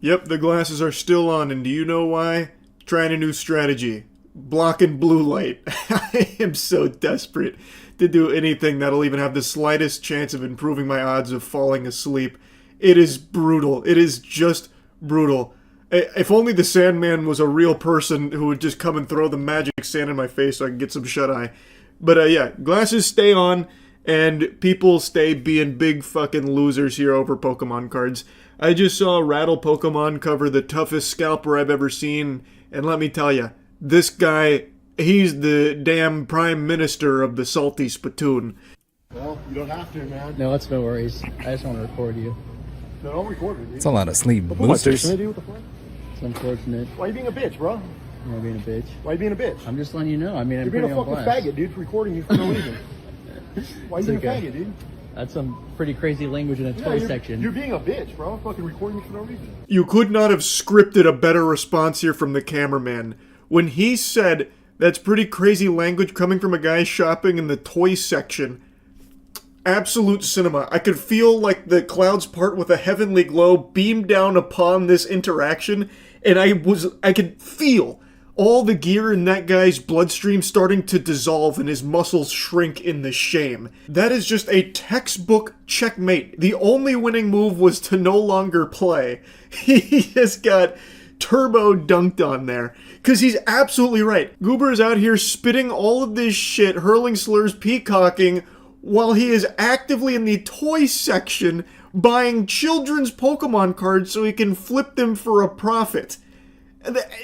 Yep, the glasses are still on, and do you know why? Trying a new strategy. Blocking blue light. I am so desperate to do anything that'll even have the slightest chance of improving my odds of falling asleep. It is brutal. It is just brutal. If only the Sandman was a real person who would just come and throw the magic sand in my face so I can get some shut-eye. But yeah, glasses stay on, and people stay being big fucking losers here over Pokemon cards. I just saw Rattle Pokemon cover the toughest scalper I've ever seen, and let me tell ya, this guy, he's the damn prime minister of the salty spittoon. Well, you don't have to, man. No, it's no worries. I just want to record you. No, don't record me, dude. It's a lot of sleep What boosters. dude? What the fuck? It's unfortunate. Why are you being a bitch, bro? You're being a bitch. Why are you being a bitch? I'm just letting you know. I mean, I'm You're being a putting fucking on blast. faggot, dude, for recording you for no reason. Why are you being okay. a faggot, dude? That's some pretty crazy language in a toy section. You're being a bitch, bro. Fucking recording me for no reason. You could not have scripted a better response here from the cameraman. When he said, that's pretty crazy language coming from a guy shopping in the toy section, absolute cinema. I could feel like the clouds part with a heavenly glow beam down upon this interaction, and I could feel all the gear in that guy's bloodstream starting to dissolve and his muscles shrink in the shame. That is just a textbook checkmate. The only winning move was to no longer play. He just got turbo dunked on there. Because he's absolutely right. Goober is out here spitting all of this shit, hurling slurs, peacocking, while he is actively in the toy section buying children's Pokemon cards so he can flip them for a profit.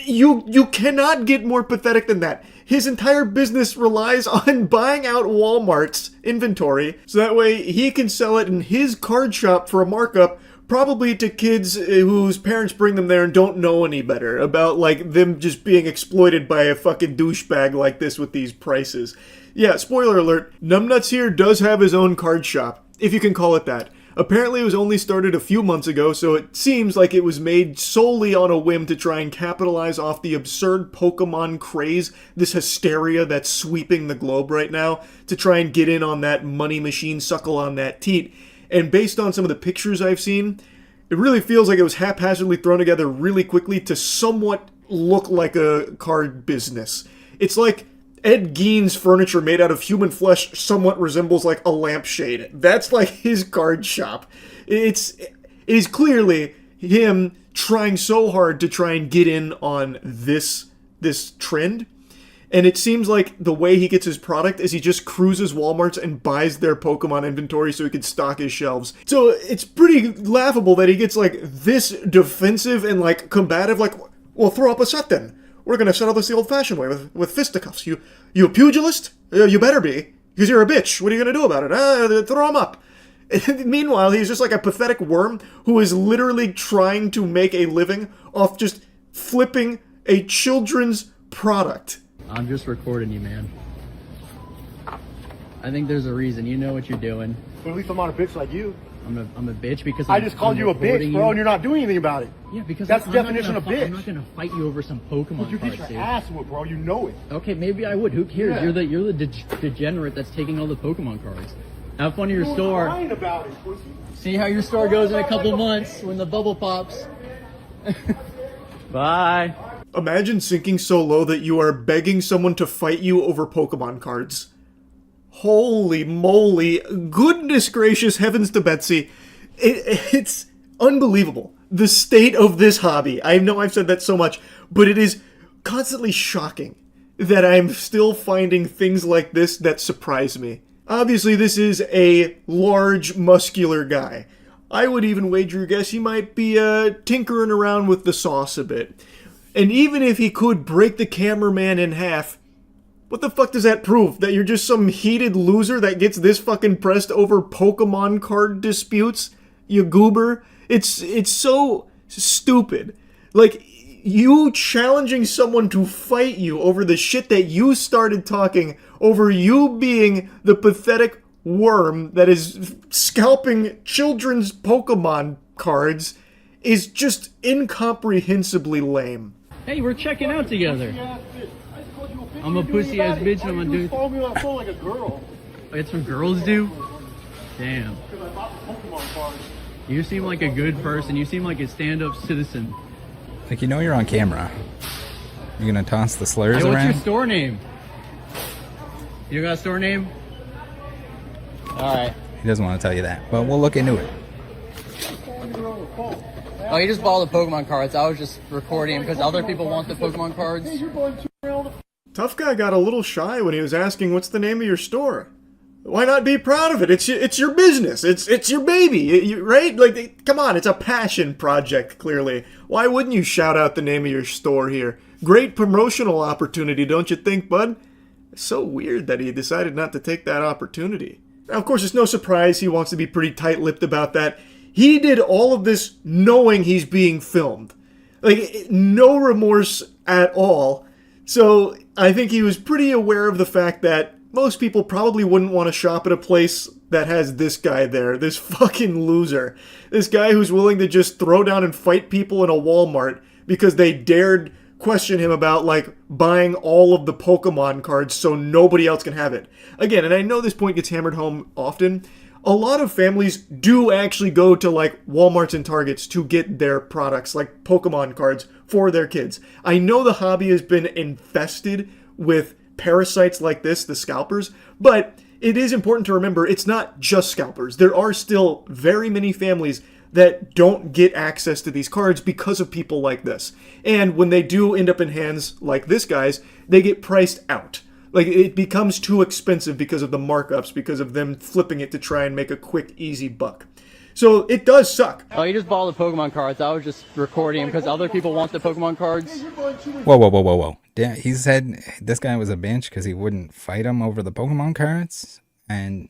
You cannot get more pathetic than that. His entire business relies on buying out Walmart's inventory so that way he can sell it in his card shop for a markup, probably to kids whose parents bring them there and don't know any better about, like, them just being exploited by a fucking douchebag like this with these prices. Yeah, spoiler alert, Numbnuts here does have his own card shop, if you can call it that. Apparently it was only started a few months ago, so it seems like it was made solely on a whim to try and capitalize off the absurd Pokemon craze, this hysteria that's sweeping the globe right now, to try and get in on that money machine, suckle on that teat. And based on some of the pictures I've seen, it really feels like it was haphazardly thrown together really quickly to somewhat look like a card business. It's like Ed Gein's furniture made out of human flesh somewhat resembles like a lampshade. That's like his card shop. It is clearly him trying so hard to try and get in on this trend. And it seems like the way he gets his product is he just cruises Walmarts and buys their Pokemon inventory so he can stock his shelves. So it's pretty laughable that he gets like this defensive and like combative, like, well, throw up a set then. We're gonna settle this the old-fashioned way with fisticuffs. You a pugilist? You better be, because you're a bitch. What are you gonna do about it? Throw him up. Meanwhile, he's just like a pathetic worm who is literally trying to make a living off just flipping a children's product. I'm just recording you, man. I think there's a reason. You know what you're doing. But at least I'm not a bitch like you. I'm a bitch because I just called you a bitch, bro, and you're not doing anything about it. Yeah, because that's the I'm definition of bitch. I'm not gonna fight you over some Pokemon But you cards, get dude. your ass whooped, bro. You know it. Okay, maybe I would. Who cares? Yeah. You're the degenerate that's taking all the Pokemon cards. Have fun at your store. Lying about it, pussy. See how your store goes in a couple months when the bubble pops. Bye. Imagine sinking so low that you are begging someone to fight you over Pokemon cards. Holy moly. Goodness gracious heavens to Betsy. It's unbelievable. The state of this hobby. I know I've said that so much, but it is constantly shocking that I'm still finding things like this that surprise me. Obviously, this is a large, muscular guy. I would even wager guess he might be tinkering around with the sauce a bit. And even if he could break the cameraman in half, what the fuck does that prove? That you're just some heated loser that gets this fucking pressed over Pokemon card disputes? You goober? It's so stupid. Like, you challenging someone to fight you over the shit that you started talking, over you being the pathetic worm that is scalping children's Pokemon cards, is just incomprehensibly lame. Hey, we're checking out together. I'm a pussy ass bitch and I'm gonna do. You follow me on my phone like a girl. That's what girls do? Damn. Because I bought the Pokemon cards. You seem like a good person. You seem like a stand-up citizen. Like, you know you're on camera. You gonna toss the slurs Hey, what's around? your store name? You got a store name? Alright. He doesn't want to tell you that, but we'll look into it. Oh, he just bought the Pokemon cards. I was just recording him because other people want the Pokemon cards. Tough Guy got a little shy when he was asking what's the name of your store. Why not be proud of it? It's your business. It's your baby, right? Like, come on, it's a passion project, clearly. Why wouldn't you shout out the name of your store here? Great promotional opportunity, don't you think, bud? It's so weird that he decided not to take that opportunity. Now, of course, it's no surprise he wants to be pretty tight-lipped about that. He did all of this knowing he's being filmed. Like, no remorse at all. So, I think he was pretty aware of the fact that most people probably wouldn't want to shop at a place that has this guy there, this fucking loser. This guy who's willing to just throw down and fight people in a Walmart because they dared question him about, like, buying all of the Pokemon cards so nobody else can have it. Again, and I know this point gets hammered home often, a lot of families do actually go to, like, Walmarts and Targets to get their products, like Pokemon cards, for their kids. I know the hobby has been infested with parasites like this, the scalpers, but it is important to remember it's not just scalpers. There are still very many families that don't get access to these cards because of people like this. And when they do end up in hands like this guy's, they get priced out. Like, it becomes too expensive because of the markups, because of them flipping it to try and make a quick, easy buck. So it does suck. Oh, he just bought the Pokemon cards. I was just recording him because other people want the Pokemon cards. Whoa. Yeah, he said this guy was a bitch because he wouldn't fight him over the Pokemon cards, and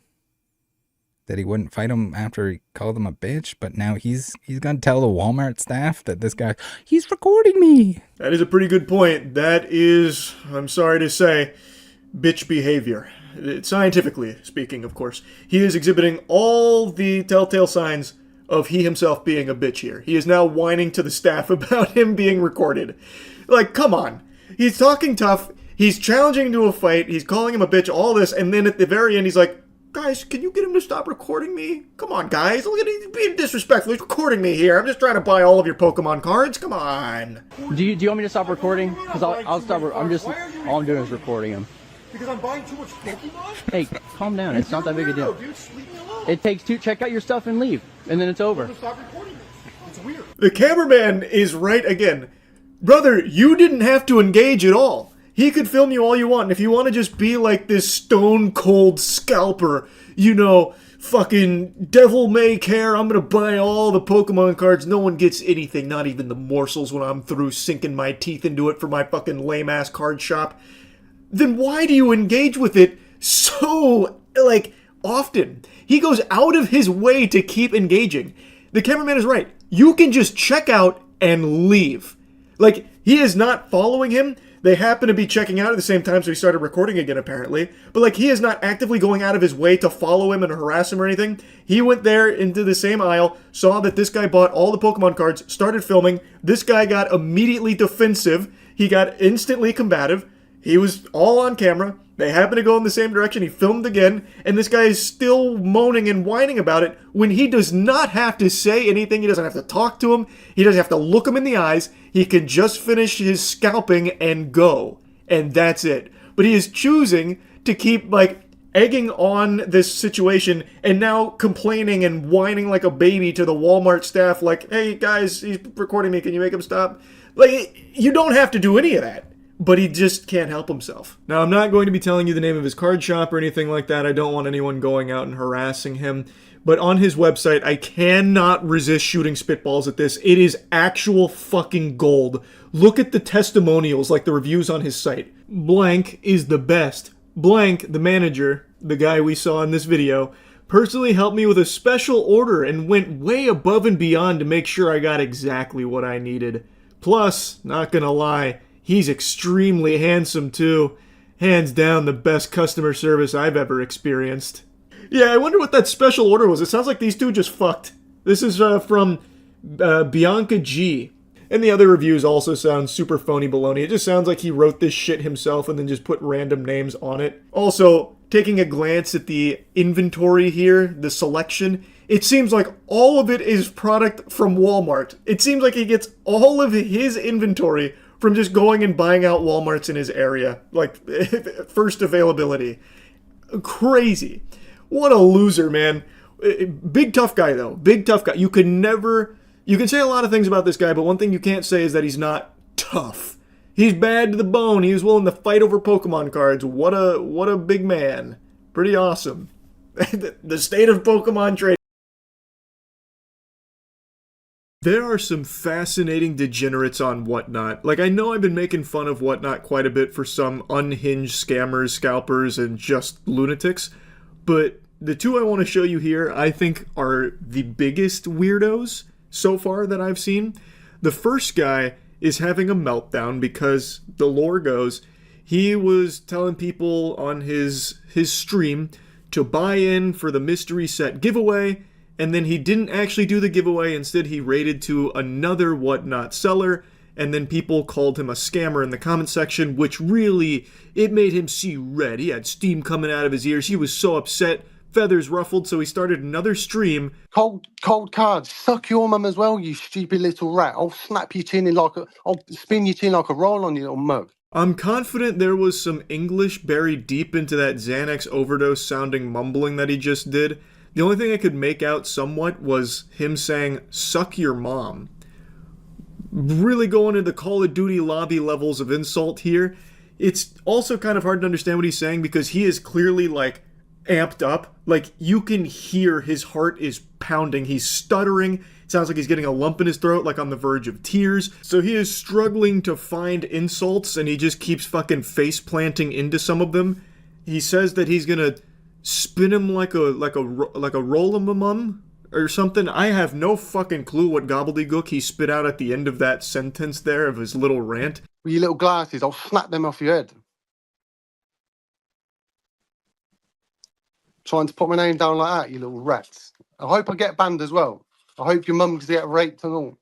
that he wouldn't fight him after he called him a bitch, but now he's gonna tell the Walmart staff that this guy, he's recording me. That is a pretty good point. That is, I'm sorry to say, bitch behavior. Scientifically speaking, of course. He is exhibiting all the telltale signs of he himself being a bitch here. He is now whining to the staff about him being recorded. Like, come on. He's talking tough. He's challenging to a fight. He's calling him a bitch, all this, and then at the very end he's like, guys, can you get him to stop recording me? Come on, guys. Look at him being disrespectful. He's recording me here. I'm just trying to buy all of your Pokemon cards. Come on. Do you want me to stop recording? Because I'll stop. All I'm doing is recording him. Because I'm buying too much Pokemon? Hey, calm down. It's not that big a deal. Dude, just leave me alone. It takes two. Check out your stuff and leave, and then it's over. Stop recording me. It's weird. The cameraman is right again. Brother, you didn't have to engage at all. He could film you all you want, and if you want to just be like this stone-cold scalper, you know, fucking devil may care, I'm gonna buy all the Pokemon cards, no one gets anything, not even the morsels when I'm through sinking my teeth into it for my fucking lame-ass card shop, then why do you engage with it so, like, often? He goes out of his way to keep engaging. The cameraman is right. You can just check out and leave. Like, he is not following him. They happen to be checking out at the same time, so he started recording again, apparently. But, like, he is not actively going out of his way to follow him and harass him or anything. He went there into the same aisle, saw that this guy bought all the Pokemon cards, started filming. This guy got immediately defensive. He got instantly combative. He was all on camera. They happened to go in the same direction. He filmed again, and this guy is still moaning and whining about it when he does not have to say anything. He doesn't have to talk to him. He doesn't have to look him in the eyes. He can just finish his scalping and go, and that's it. But he is choosing to keep, like, egging on this situation and now complaining and whining like a baby to the Walmart staff like, hey, guys, he's recording me. Can you make him stop? Like, you don't have to do any of that. But he just can't help himself. Now, I'm not going to be telling you the name of his card shop or anything like that. I don't want anyone going out and harassing him. But on his website, I cannot resist shooting spitballs at this. It is actual fucking gold. Look at the testimonials, like the reviews on his site. Blank is the best. Blank, the manager, the guy we saw in this video, personally helped me with a special order and went way above and beyond to make sure I got exactly what I needed. Plus, not gonna lie, he's extremely handsome, too. Hands down the best customer service I've ever experienced. Yeah, I wonder what that special order was. It sounds like these two just fucked. This is from Bianca G. And the other reviews also sound super phony baloney. It just sounds like he wrote this shit himself and then just put random names on it. Also, taking a glance at the inventory here, the selection, it seems like all of it is product from Walmart. It seems like he gets all of his inventory from just going and buying out Walmarts in his area, like first availability. Crazy. What a loser, man. Big tough guy, though. Big tough guy. You can say a lot of things about this guy, but one thing you can't say is that he's not tough. He's bad to the bone. He was willing to fight over Pokemon cards. What a big man. Pretty awesome. The state of Pokemon trade. There are some fascinating degenerates on Whatnot. Like, I know I've been making fun of Whatnot quite a bit for some unhinged scammers, scalpers, and just lunatics, but the two I want to show you here, I think, are the biggest weirdos so far that I've seen. The first guy is having a meltdown because, the lore goes, he was telling people on his stream to buy in for the mystery set giveaway, and then he didn't actually do the giveaway. Instead, he raided to another Whatnot seller, and then people called him a scammer in the comment section, which really, it made him see red. He had steam coming out of his ears. He was so upset, feathers ruffled, so he started another stream. Cold cards. Suck your mum as well, you stupid little rat. I'll snap your chin I'll spin your chin like a roll on you little mug. I'm confident there was some English buried deep into that Xanax overdose sounding mumbling that he just did. The only thing I could make out somewhat was him saying, "Suck your mom." Really going into Call of Duty lobby levels of insult here. It's also kind of hard to understand what he's saying because he is clearly, like, amped up. Like, you can hear his heart is pounding. He's stuttering. It sounds like he's getting a lump in his throat, like on the verge of tears. So he is struggling to find insults, and he just keeps fucking face planting into some of them. He says that he's gonna spin him like a roll-em-a-mum or something. I have no fucking clue what gobbledygook he spit out at the end of that sentence there of his little rant. With your little glasses, I'll snap them off your head. Trying to put my name down like that, you little rats. I hope I get banned as well. I hope your mum gets raped and all.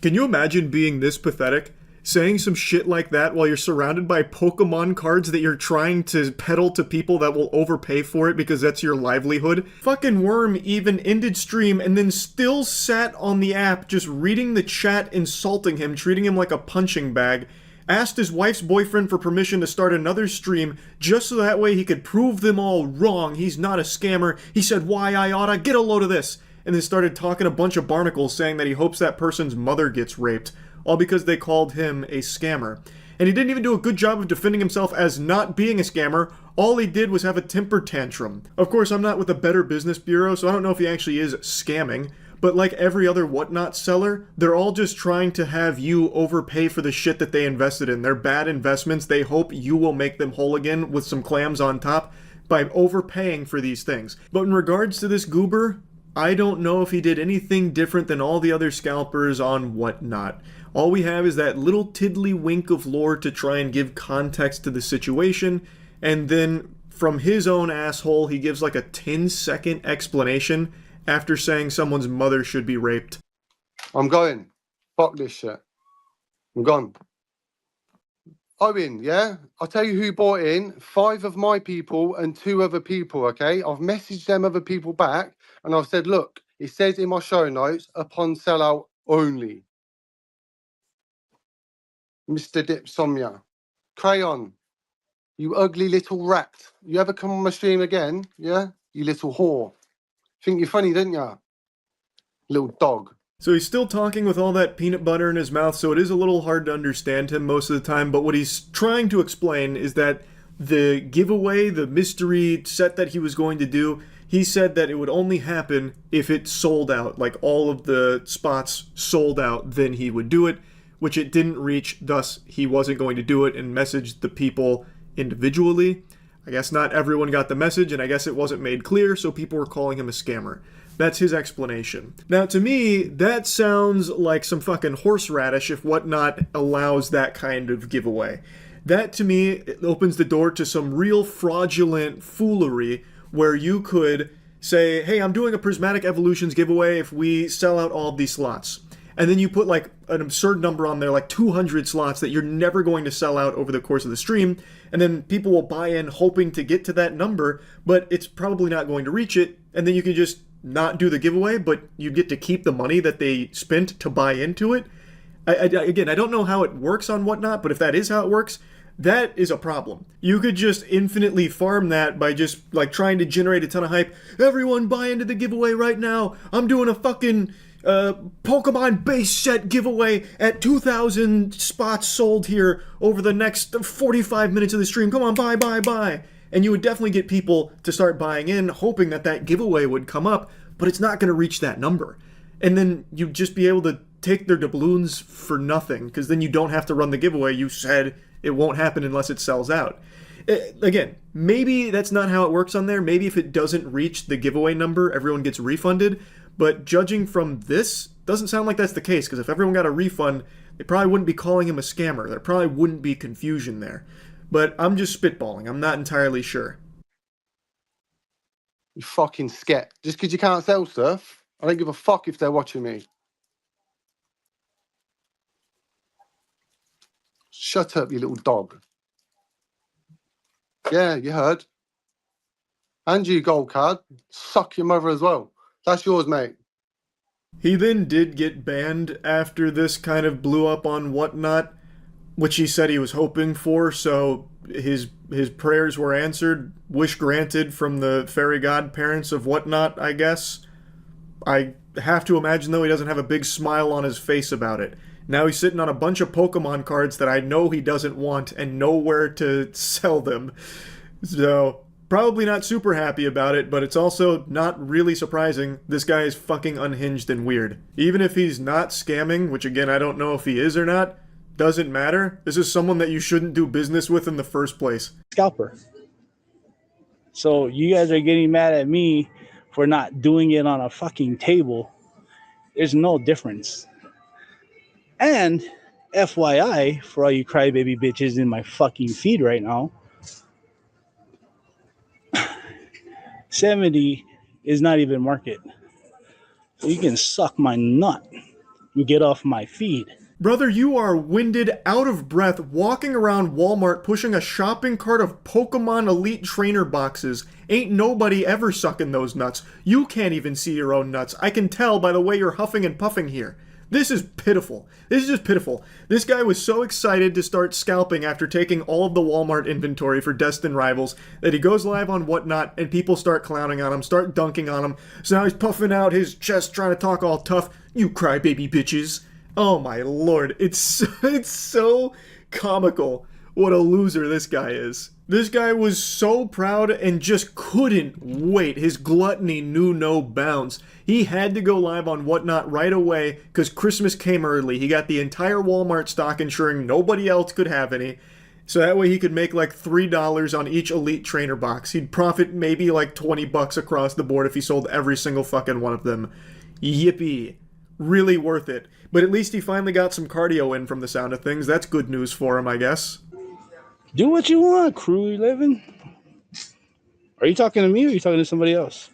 Can you imagine being this pathetic? Saying some shit like that while you're surrounded by Pokemon cards that you're trying to peddle to people that will overpay for it because that's your livelihood? Fucking Worm even ended stream and then still sat on the app just reading the chat, insulting him, treating him like a punching bag. Asked his wife's boyfriend for permission to start another stream just so that way he could prove them all wrong. He's not a scammer. He said, "Why I oughta get a load of this," and then started talking a bunch of barnacles saying that he hopes that person's mother gets raped, all because they called him a scammer. And he didn't even do a good job of defending himself as not being a scammer. All he did was have a temper tantrum. Of course, I'm not with the Better Business Bureau, so I don't know if he actually is scamming. But like every other Whatnot seller, they're all just trying to have you overpay for the shit that they invested in. They're bad investments. They hope you will make them whole again with some clams on top by overpaying for these things. But in regards to this goober, I don't know if he did anything different than all the other scalpers on Whatnot. All we have is that little tiddly-wink of lore to try and give context to the situation, and then from his own asshole, he gives like a 10-second explanation after saying someone's mother should be raped. I'm going. Fuck this shit. I'm gone. Owen, yeah? I'll tell you who bought in. 5 of my people and 2 other people, okay? I've messaged them other people back, and I've said, look, it says in my show notes, upon sellout only. Mr. Dipsomnia. Crayon, you ugly little rat. You ever come on my stream again, yeah? You little whore. Think you're funny, didn't ya? Little dog. So he's still talking with all that peanut butter in his mouth, so it is a little hard to understand him most of the time, but what he's trying to explain is that the giveaway, the mystery set that he was going to do, he said that it would only happen if it sold out, like all of the spots sold out, then he would do it, which it didn't reach, thus he wasn't going to do it, and messaged the people individually. I guess not everyone got the message, and I guess it wasn't made clear, so people were calling him a scammer. That's his explanation. Now, to me, that sounds like some fucking horseradish if Whatnot allows that kind of giveaway. That, to me, it opens the door to some real fraudulent foolery where you could say, hey, I'm doing a Prismatic Evolutions giveaway if we sell out all of these slots. And then you put like an absurd number on there, like 200 slots that you're never going to sell out over the course of the stream. And then people will buy in hoping to get to that number, but it's probably not going to reach it. And then you can just not do the giveaway, but you get to keep the money that they spent to buy into it. Again, I don't know how it works on Whatnot, but if that is how it works, that is a problem. You could just infinitely farm that by just like trying to generate a ton of hype. Everyone buy into the giveaway right now. I'm doing a fucking Pokemon base set giveaway at 2,000 spots sold here over the next 45 minutes of the stream. Come on, buy. And you would definitely get people to start buying in, hoping that that giveaway would come up, but it's not going to reach that number. And then you'd just be able to take their doubloons for nothing, because then you don't have to run the giveaway. You said it won't happen unless it sells out. Again, maybe that's not how it works on there. Maybe if it doesn't reach the giveaway number, everyone gets refunded. But judging from this, doesn't sound like that's the case, because if everyone got a refund, they probably wouldn't be calling him a scammer. There probably wouldn't be confusion there. But I'm just spitballing. I'm not entirely sure. You fucking sket. Just because you can't sell stuff, I don't give a fuck if they're watching me. Shut up, you little dog. Yeah, you heard. And you, gold card. Suck your mother as well. That's yours, mate. He then did get banned after this kind of blew up on Whatnot, which he said he was hoping for, so his prayers were answered. Wish granted from the fairy godparents of Whatnot, I guess. I have to imagine, though, he doesn't have a big smile on his face about it. Now he's sitting on a bunch of Pokemon cards that I know he doesn't want and nowhere to sell them. So, probably not super happy about it, but it's also not really surprising. This guy is fucking unhinged and weird. Even if he's not scamming, which again I don't know if he is or not, doesn't matter. This is someone that you shouldn't do business with in the first place. Scalper. So you guys are getting mad at me for not doing it on a fucking table. There's no difference. And FYI, for all you crybaby bitches in my fucking feed right now, 70 is not even market. So you can suck my nut and get off my feed. Brother, you are winded, out of breath, walking around Walmart pushing a shopping cart of Pokemon Elite Trainer boxes. Ain't nobody ever sucking those nuts. You can't even see your own nuts. I can tell by the way you're huffing and puffing here. This is pitiful. This is just pitiful. This guy was so excited to start scalping after taking all of the Walmart inventory for Destined Rivals that he goes live on Whatnot and people start clowning on him, start dunking on him. So now he's puffing out his chest trying to talk all tough. You crybaby bitches. Oh my lord, it's so comical what a loser this guy is. This guy was so proud and just couldn't wait. His gluttony knew no bounds. He had to go live on Whatnot right away because Christmas came early. He got the entire Walmart stock, ensuring nobody else could have any. So that way he could make like $3 on each Elite Trainer box. He'd profit maybe like $20 across the board if he sold every single fucking one of them. Yippee. Really worth it. But at least he finally got some cardio in from the sound of things. That's good news for him, I guess. Do what you want, Crew 11. Are you talking to me or are you talking to somebody else?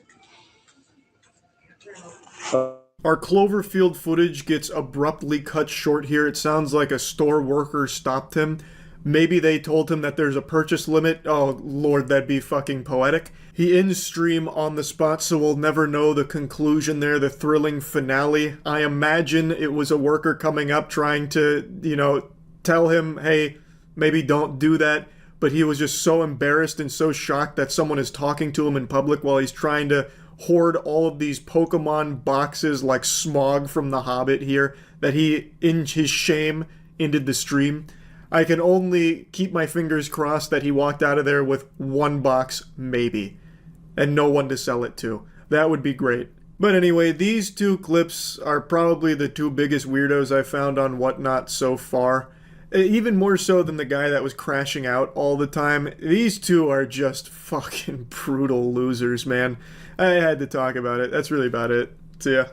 Our Cloverfield footage gets abruptly cut short here. It sounds like a store worker stopped him. Maybe they told him that there's a purchase limit. Oh, Lord, that'd be fucking poetic. He ends stream on the spot, so we'll never know the conclusion there, the thrilling finale. I imagine it was a worker coming up trying to, tell him, hey, maybe don't do that. But he was just so embarrassed and so shocked that someone is talking to him in public while he's trying to hoard all of these Pokemon boxes like Smaug from The Hobbit here, that he, in his shame, ended the stream. I can only keep my fingers crossed that he walked out of there with one box, maybe, and no one to sell it to. That would be great. But anyway, these two clips are probably the two biggest weirdos I've found on Whatnot so far. Even more so than the guy that was crashing out all the time. These two are just fucking brutal losers, man. I had to talk about it. That's really about it. See ya.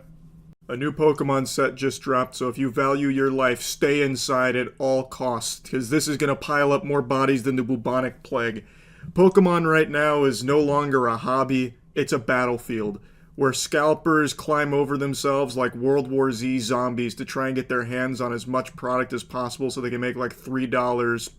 A new Pokemon set just dropped, so if you value your life, stay inside at all costs, because this is going to pile up more bodies than the bubonic plague. Pokemon right now is no longer a hobby, it's a battlefield, where scalpers climb over themselves like World War Z zombies to try and get their hands on as much product as possible so they can make like $3.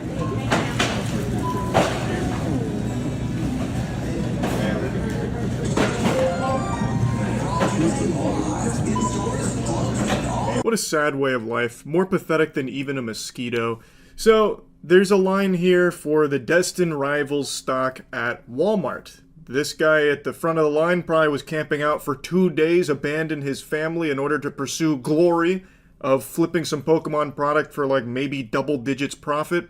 What a sad way of life. More pathetic than even a mosquito. So, there's a line here for the Destin Rivals stock at Walmart. This guy at the front of the line probably was camping out for 2 days, abandoned his family in order to pursue glory of flipping some Pokemon product for like maybe double digits profit.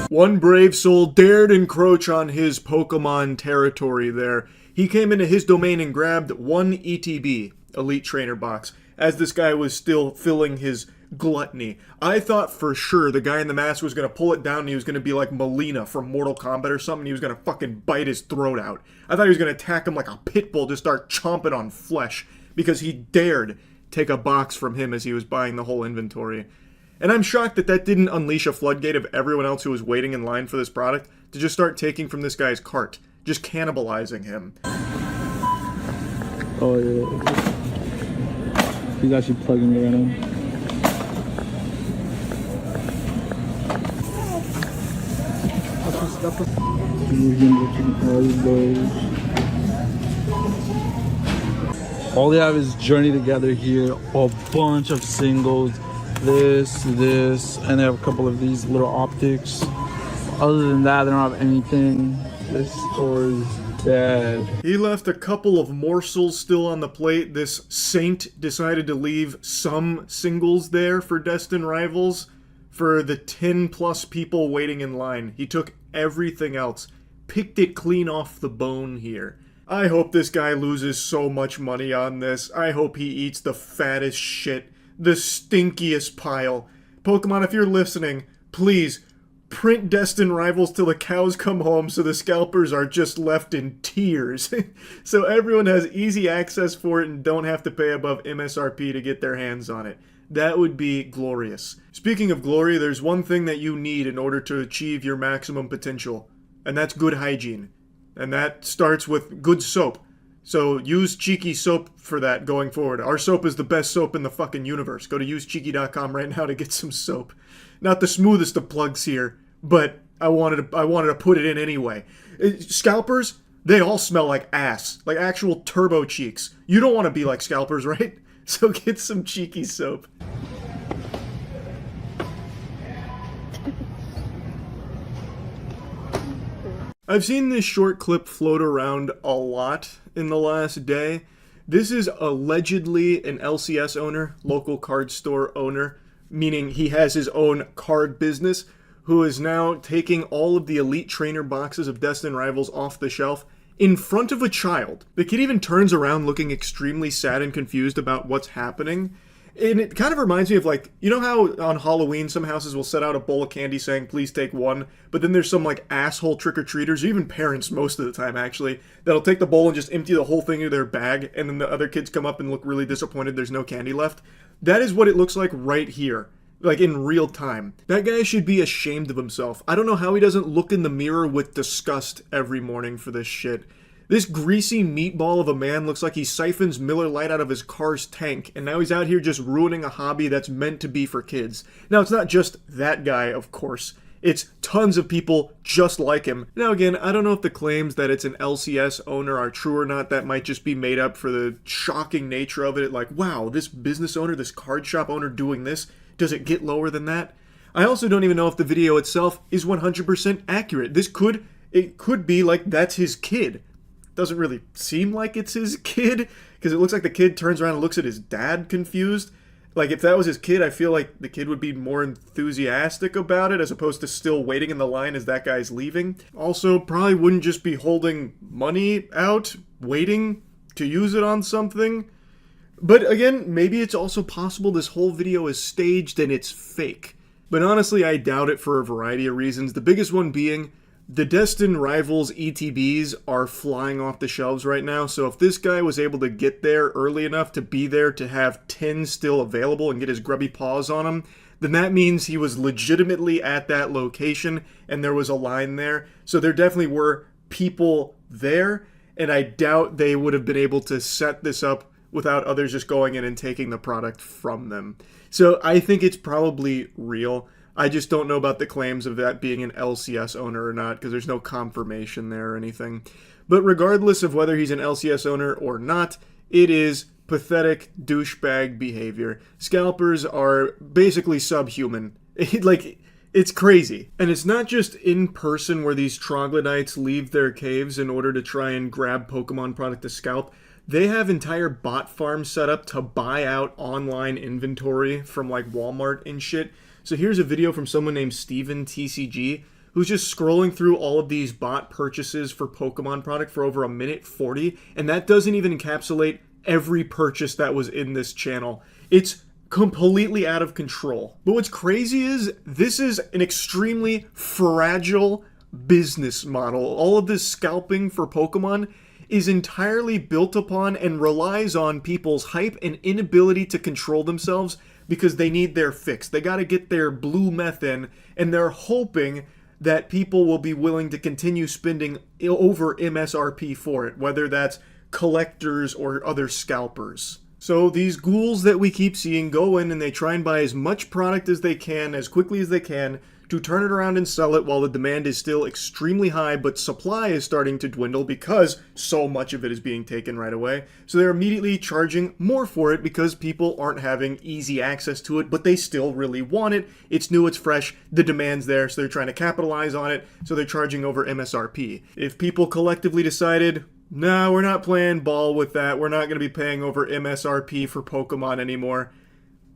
One brave soul dared encroach on his Pokemon territory there. He came into his domain and grabbed one ETB, Elite Trainer box, as this guy was still filling his gluttony. I thought for sure the guy in the mask was going to pull it down and he was going to be like Melina from Mortal Kombat or something. He was going to fucking bite his throat out. I thought he was going to attack him like a pit bull, just start chomping on flesh, because he dared take a box from him as he was buying the whole inventory. And I'm shocked that that didn't unleash a floodgate of everyone else who was waiting in line for this product to just start taking from this guy's cart, just cannibalizing him. Oh yeah. He's actually plugging me right now. All they have is Journey Together here, a bunch of singles, this, and they have a couple of these little optics. Other than that, they don't have anything. This store is dead. He left a couple of morsels still on the plate. This saint decided to leave some singles there for Destin Rivals. For the 10 plus people waiting in line, he took everything else, picked it clean off the bone here. I hope this guy loses so much money on this. I hope he eats the fattest shit, the stinkiest pile. Pokemon, if you're listening, please print Destin Rivals till the cows come home so the scalpers are just left in tears. So everyone has easy access for it and don't have to pay above MSRP to get their hands on it. That would be glorious. Speaking of glory, there's one thing that you need in order to achieve your maximum potential, and that's good hygiene. And that starts with good soap. So use Cheeky soap for that going forward. Our soap is the best soap in the fucking universe. Go to usecheeky.com right now to get some soap. Not the smoothest of plugs here, but I wanted to put it in anyway. Scalpers, they all smell like ass, like actual turbo cheeks. You don't want to be like Scalpers, right? So get some Cheeky soap. I've seen this short clip float around a lot in the last day. This is allegedly an LCS owner, local card store owner, meaning he has his own card business, who is now taking all of the Elite Trainer boxes of Destin Rivals off the shelf in front of a child. The kid even turns around looking extremely sad and confused about what's happening. And it kind of reminds me of, like, you know how on Halloween some houses will set out a bowl of candy saying, please take one, but then there's some, like, asshole trick-or-treaters, or even parents most of the time, actually, that'll take the bowl and just empty the whole thing into their bag, and then the other kids come up and look really disappointed there's no candy left. That is what it looks like right here. Like, in real time. That guy should be ashamed of himself. I don't know how he doesn't look in the mirror with disgust every morning for this shit. This greasy meatball of a man looks like he siphons Miller Lite out of his car's tank, and now he's out here just ruining a hobby that's meant to be for kids. Now, it's not just that guy, of course. It's tons of people just like him. Now, again, I don't know if the claims that it's an LCS owner are true or not. That might just be made up for the shocking nature of it. Like, wow, this business owner, this card shop owner doing this, does it get lower than that? I also don't even know if the video itself is 100% accurate. It could be like that's his kid. Doesn't really seem like it's his kid, because it looks like the kid turns around and looks at his dad confused. Like, if that was his kid, I feel like the kid would be more enthusiastic about it, as opposed to still waiting in the line as that guy's leaving. Also, probably wouldn't just be holding money out, waiting to use it on something. But again, maybe it's also possible this whole video is staged and it's fake. But honestly, I doubt it for a variety of reasons. The biggest one being, the Destin Rivals ETBs are flying off the shelves right now, so if this guy was able to get there early enough to be there to have 10 still available and get his grubby paws on them, then that means he was legitimately at that location and there was a line there. So there definitely were people there, and I doubt they would have been able to set this up without others just going in and taking the product from them. So I think it's probably real. I just don't know about the claims of that being an LCS owner or not, because there's no confirmation there or anything. But regardless of whether he's an LCS owner or not, it is pathetic douchebag behavior. Scalpers are basically subhuman. It's crazy. And it's not just in person where these troglodytes leave their caves in order to try and grab Pokemon product to scalp. They have entire bot farms set up to buy out online inventory from like Walmart and shit. So here's a video from someone named Steven TCG who's just scrolling through all of these bot purchases for Pokemon product for over 1:40, and that doesn't even encapsulate every purchase that was in this channel. It's completely out of control. But what's crazy is this is an extremely fragile business model. All of this scalping for Pokemon is entirely built upon and relies on people's hype and inability to control themselves because they need their fix. They got to get their blue meth in, and they're hoping that people will be willing to continue spending over MSRP for it, whether that's collectors or other scalpers. So these ghouls that we keep seeing go in and they try and buy as much product as they can, as quickly as they can, to turn it around and sell it while the demand is still extremely high, but supply is starting to dwindle because so much of it is being taken right away. So they're immediately charging more for it because people aren't having easy access to it, but they still really want it. It's new, it's fresh, the demand's there, so they're trying to capitalize on it, so they're charging over MSRP. If people collectively decided, no, we're not playing ball with that, we're not going to be paying over MSRP for Pokemon anymore,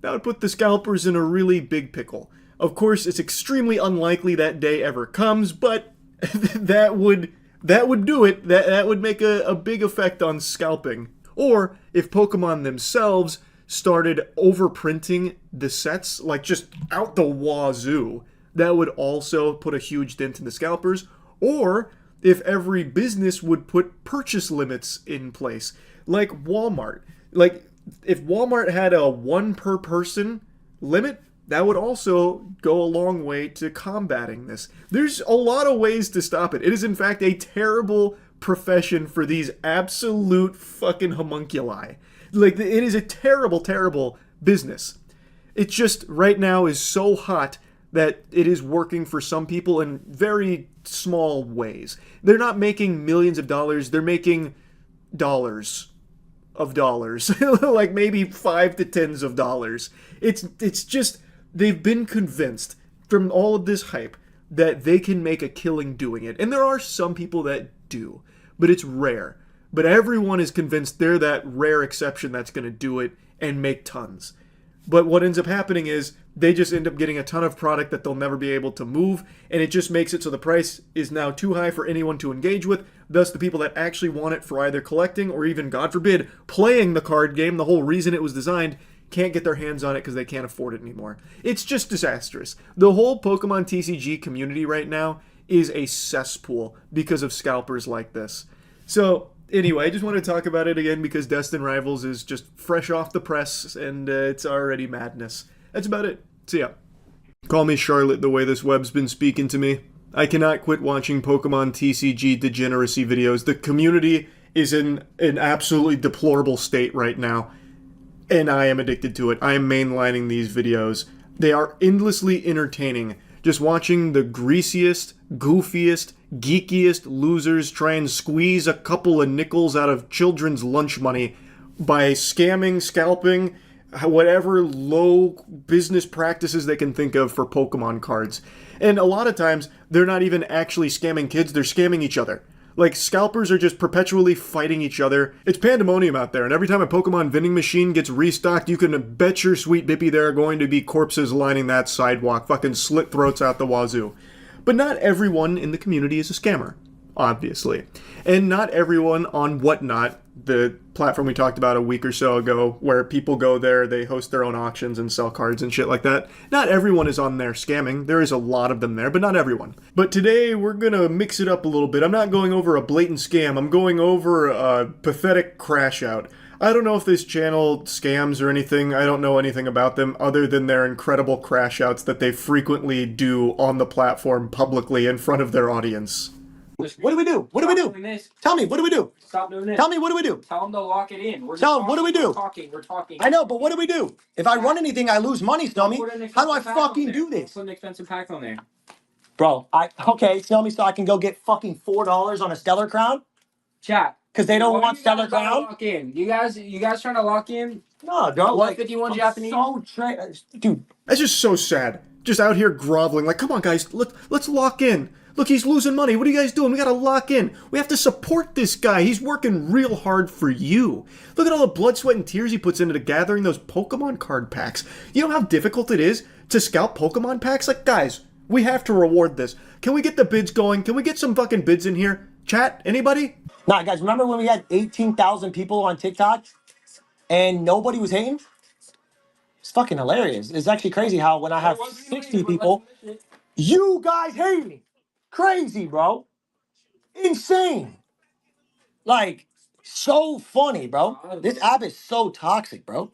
that would put the scalpers in a really big pickle. Of course, it's extremely unlikely that day ever comes, but that would do it. That would make a big effect on scalping. Or if Pokemon themselves started overprinting the sets, like just out the wazoo, that would also put a huge dent in the scalpers. Or if every business would put purchase limits in place, like Walmart. Like, if Walmart had a 1 per person limit, that would also go a long way to combating this. There's a lot of ways to stop it. It is, in fact, a terrible profession for these absolute fucking homunculi. Like, it is a terrible, terrible business. It just, right now, is so hot that it is working for some people in very small ways. They're not making millions of dollars. They're making dollars of dollars. Like, maybe 5 to 10s of dollars. It's just... They've been convinced from all of this hype that they can make a killing doing it. And there are some people that do, but it's rare. But everyone is convinced they're that rare exception that's going to do it and make tons. But what ends up happening is they just end up getting a ton of product that they'll never be able to move, and it just makes it so the price is now too high for anyone to engage with. Thus, the people that actually want it for either collecting or even, God forbid, playing the card game, the whole reason it was designed, can't get their hands on it because they can't afford it anymore. It's just disastrous. The whole Pokemon TCG community right now is a cesspool because of scalpers like this. So, anyway, I just want to talk about it again because Destined Rivals is just fresh off the press and it's already madness. That's about it. See ya. Call me Charlotte the way this web's been speaking to me. I cannot quit watching Pokemon TCG degeneracy videos. The community is in an absolutely deplorable state right now. And I am addicted to it. I am mainlining these videos. They are endlessly entertaining. Just watching the greasiest, goofiest, geekiest losers try and squeeze a couple of nickels out of children's lunch money by scamming, scalping, whatever low business practices they can think of for Pokemon cards. And a lot of times, they're not even actually scamming kids, they're scamming each other. Like, scalpers are just perpetually fighting each other. It's pandemonium out there, and every time a Pokemon vending machine gets restocked, you can bet your sweet bippy there are going to be corpses lining that sidewalk, fucking slit throats out the wazoo. But not everyone in the community is a scammer, obviously. And not everyone on Whatnot, the platform we talked about a week or so ago, where people go there, they host their own auctions and sell cards and shit like that. Not everyone is on there scamming. There is a lot of them there, but not everyone. But today, we're gonna mix it up a little bit. I'm not going over a blatant scam. I'm going over a pathetic crash out. I don't know if this channel scams or anything. I don't know anything about them other than their incredible crash outs that they frequently do on the platform publicly in front of their audience. What do we do? What do we do? Tell me, what do we do? Stop doing this. Tell me, what do we do? Tell them to lock it in. We're just Tell them, what do we talking, do? We're talking. I know, but what do we do? If I run anything, I lose money, Snowmy. Put an How do I expensive pack on fucking there. do this? Put an expensive pack on there. Bro, okay, Snowmy, so I can go get fucking $4 on a Stellar Crown? Chat. Because they don't What want are you guys Stellar trying to Crown? lock in? You guys trying to lock in? No, bro. Like, 151 I'm Japanese? Dude, That's just so sad. Just out here groveling. Like, come on, guys, let's lock in. Look, he's losing money. What are you guys doing? We gotta lock in. We have to support this guy. He's working real hard for you. Look at all the blood, sweat, and tears he puts into gathering those Pokemon card packs. You know how difficult it is to scalp Pokemon packs? Like, guys, we have to reward this. Can we get the bids going? Can we get some fucking bids in here? Chat, anybody? nah, guys, remember when we had 18,000 people on TikTok and nobody was hating? It's fucking hilarious. It's actually crazy how when I have 60 people, you guys hate me. Crazy, bro. Insane. Like, so funny, bro. This app is so toxic, bro.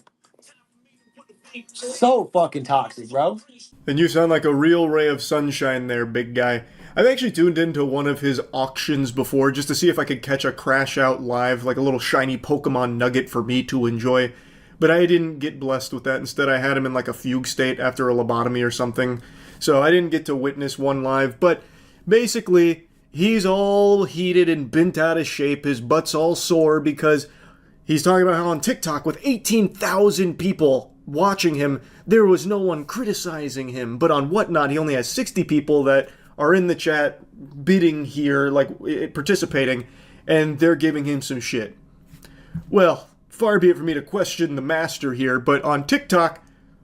So fucking toxic, bro. And you sound like a real ray of sunshine there, big guy. I've actually tuned into one of his auctions before just to see if I could catch a crash out live, like a little shiny Pokemon nugget for me to enjoy. But I didn't get blessed with that. Instead, I had him in like a fugue state after a lobotomy or something. So I didn't get to witness one live. But basically, he's all heated and bent out of shape. His butt's all sore because he's talking about how on TikTok, with 18,000 people watching him, there was no one criticizing him. But on Whatnot, he only has 60 people that are in the chat bidding here, like participating, and they're giving him some shit. Well, far be it for me to question the master here, but on TikTok,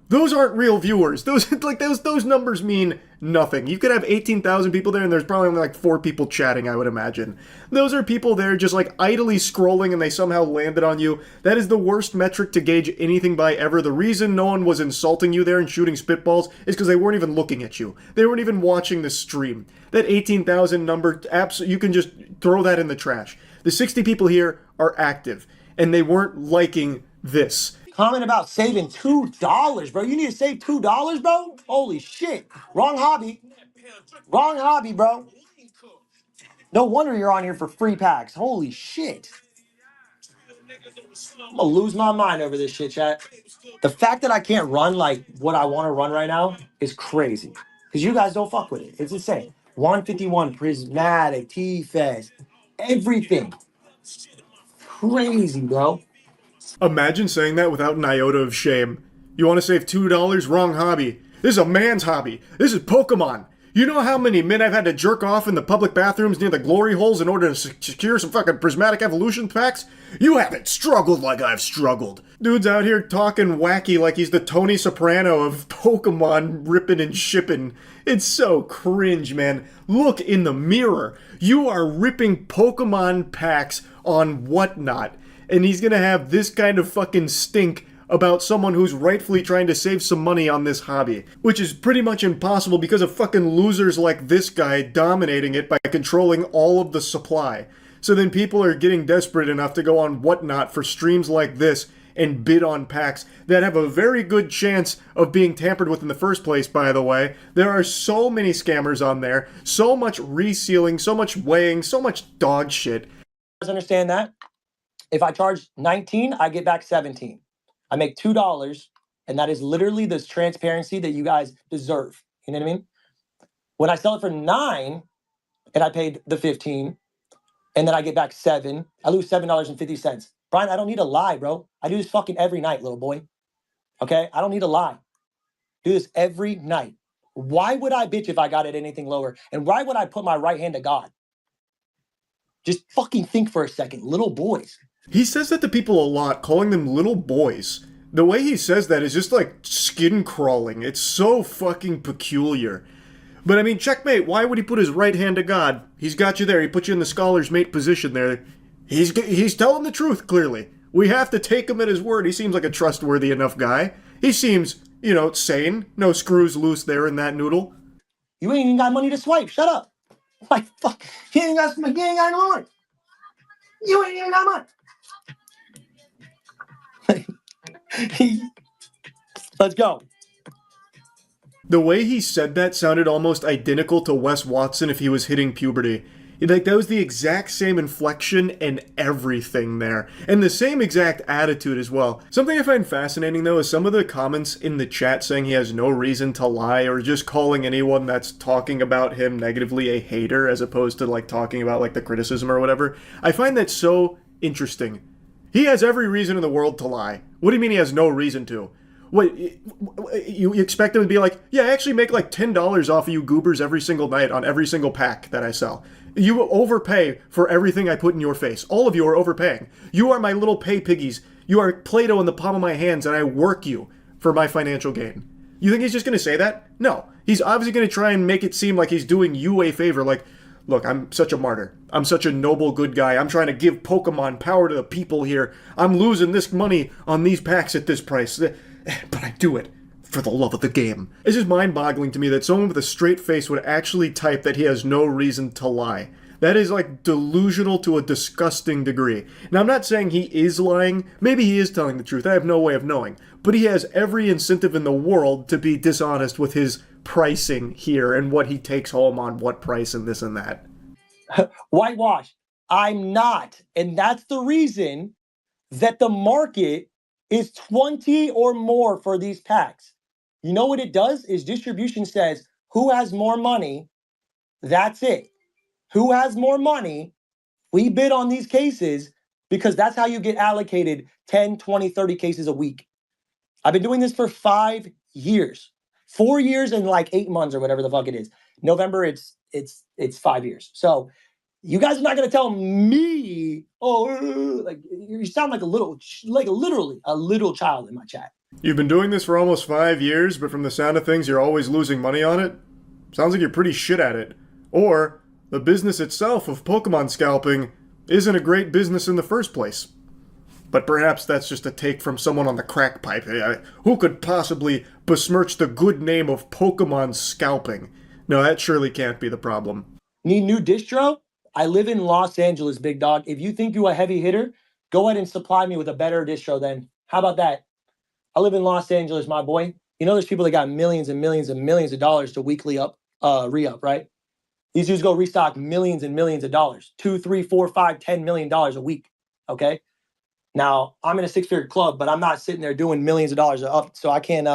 those aren't real viewers. Those numbers mean nothing. You could have 18,000 people there and there's probably only like 4 people chatting, I would imagine. Those are people there just like idly scrolling and they somehow landed on you. That is the worst metric to gauge anything by ever. The reason no one was insulting you there and shooting spitballs is because they weren't even looking at you. They weren't even watching the stream. That 18,000 number, you can just throw that in the trash. The 60 people here are active and they weren't liking this. Comment about saving $2, bro. You need to save $2, bro? Holy shit. Wrong hobby. Wrong hobby, bro. No wonder you're on here for free packs. Holy shit. I'm gonna lose my mind over this shit, chat. The fact that I can't run like what I want to run right now is crazy. Because you guys don't fuck with it. It's insane. 151 Prismatic, T-Fest, everything. Crazy, bro. Imagine saying that without an iota of shame. You want to save $2? Wrong hobby. This is a man's hobby. This is Pokemon. You know how many men I've had to jerk off in the public bathrooms near the glory holes in order to secure some fucking prismatic evolution packs? You haven't struggled like I've struggled. Dude's out here talking wacky like he's the Tony Soprano of Pokemon ripping and shipping. It's so cringe, man. Look in the mirror. You are ripping Pokemon packs on Whatnot. And he's gonna have this kind of fucking stink about someone who's rightfully trying to save some money on this hobby. Which is pretty much impossible because of fucking losers like this guy dominating it by controlling all of the supply. So then people are getting desperate enough to go on Whatnot for streams like this and bid on packs that have a very good chance of being tampered with in the first place, by the way. There are so many scammers on there, so much resealing, so much weighing, so much dog shit. You guys understand that? If I charge 19, I get back 17. I make $2, and that is literally this transparency that you guys deserve. You know what I mean? When I sell it for 9, and I paid the 15, and then I get back 7, I lose $7.50. Brian, I don't need to lie, bro. I do this fucking every night, little boy. Okay? I don't need to lie. Do this every night. Why would I bitch if I got it anything lower? And why would I put my right hand to God? Just fucking think for a second, little boys. He says that to people a lot, calling them little boys. The way he says that is just like skin crawling. It's so fucking peculiar. But I mean, checkmate, why would he put his right hand to God? He's got you there, he put you in the scholar's mate position there. He's telling the truth, clearly. We have to take him at his word. He seems like a trustworthy enough guy. He seems, sane. No screws loose there in that noodle. You ain't even got money to swipe. Shut up. Like, fuck. You ain't got no money. You ain't even got money. Let's go. The way he said that sounded almost identical to Wes Watson if he was hitting puberty. Like, that was the exact same inflection and everything there. And the same exact attitude as well. Something I find fascinating, though, is some of the comments in the chat saying he has no reason to lie, or just calling anyone that's talking about him negatively a hater, as opposed to, like, talking about, like, the criticism or whatever. I find that so interesting. He has every reason in the world to lie. What do you mean he has no reason to? What, you expect him to be like, yeah, I actually make like $10 off of you goobers every single night on every single pack that I sell. You overpay for everything I put in your face. All of you are overpaying. You are my little pay piggies. You are Play-Doh in the palm of my hands, and I work you for my financial gain. You think he's just going to say that? No. He's obviously going to try and make it seem like he's doing you a favor, like, look, I'm such a martyr. I'm such a noble, good guy. I'm trying to give Pokemon power to the people here. I'm losing this money on these packs at this price. But I do it for the love of the game. It's just mind-boggling to me that someone with a straight face would actually type that he has no reason to lie. That is, like, delusional to a disgusting degree. Now, I'm not saying he is lying. Maybe he is telling the truth. I have no way of knowing. But he has every incentive in the world to be dishonest with his pricing here and what he takes home on what price and this and that. Whitewash. I'm not. And that's the reason that the market is 20 or more for these packs. You know what it does? Is distribution says, who has more money? That's it. Who has more money? We bid on these cases, because that's how you get allocated 10, 20, 30 cases a week. I've been doing this for 5 years. 4 years and like 8 months or whatever the fuck it is. November, it's 5 years. So you guys are not going to tell me, oh, like, you sound like literally a little child in my chat. You've been doing this for almost 5 years, but from the sound of things, you're always losing money on it? Sounds like you're pretty shit at it. Or the business itself of Pokemon scalping isn't a great business in the first place. But perhaps that's just a take from someone on the crack pipe. Who could possibly besmirch the good name of Pokemon scalping? No, that surely can't be the problem. Need new distro? I live in Los Angeles, big dog. If you think you're a heavy hitter, go ahead and supply me with a better distro then. How about that? I live in Los Angeles, my boy. You know there's people that got millions and millions and millions of dollars to weekly re-up, right? These dudes go restock millions and millions of dollars. $2, $3, $4, $5, $10 million a week, okay? Now, I'm in a six-figure club, but I'm not sitting there doing millions of dollars up, so I can't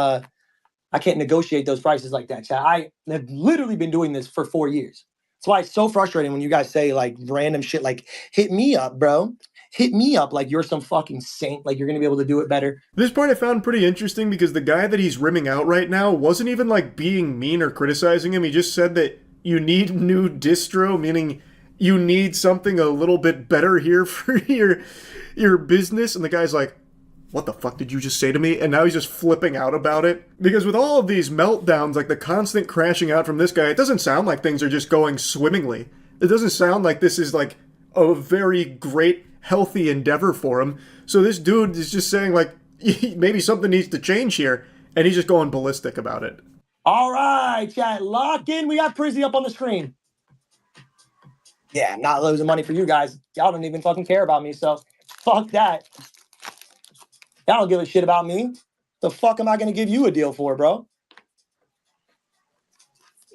negotiate those prices like that. I have literally been doing this for 4 years. That's why it's so frustrating when you guys say like random shit like, hit me up, bro. Hit me up like you're some fucking saint, like you're going to be able to do it better. This part I found pretty interesting because the guy that he's rimming out right now wasn't even like being mean or criticizing him. He just said that you need new distro, meaning you need something a little bit better here for your business. And the guy's like, what the fuck did you just say to me? And now he's just flipping out about it. Because with all of these meltdowns, like the constant crashing out from this guy, it doesn't sound like things are just going swimmingly. It doesn't sound like this is like a very great, healthy endeavor for him. So this dude is just saying like, maybe something needs to change here. And he's just going ballistic about it. All right, chat, lock in. We got Prizzy up on the screen. Yeah, I'm not losing money for you guys. Y'all don't even fucking care about me, so fuck that. Y'all don't give a shit about me. The fuck am I going to give you a deal for, bro?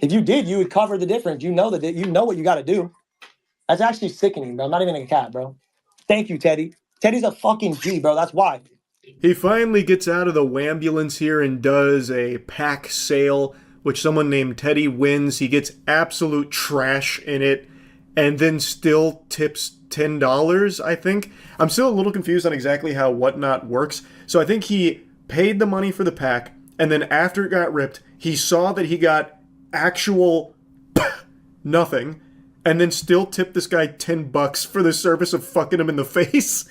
If you did, you would cover the difference. You know that you know what you got to do. That's actually sickening, bro. I'm not even a cat, bro. Thank you, Teddy. Teddy's a fucking G, bro. That's why. He finally gets out of the wambulance here and does a pack sale, which someone named Teddy wins. He gets absolute trash in it and then still tips $10, I think. I'm still a little confused on exactly how Whatnot works. So I think he paid the money for the pack, and then after it got ripped, he saw that he got actual nothing, and then still tipped this guy $10 for the service of fucking him in the face.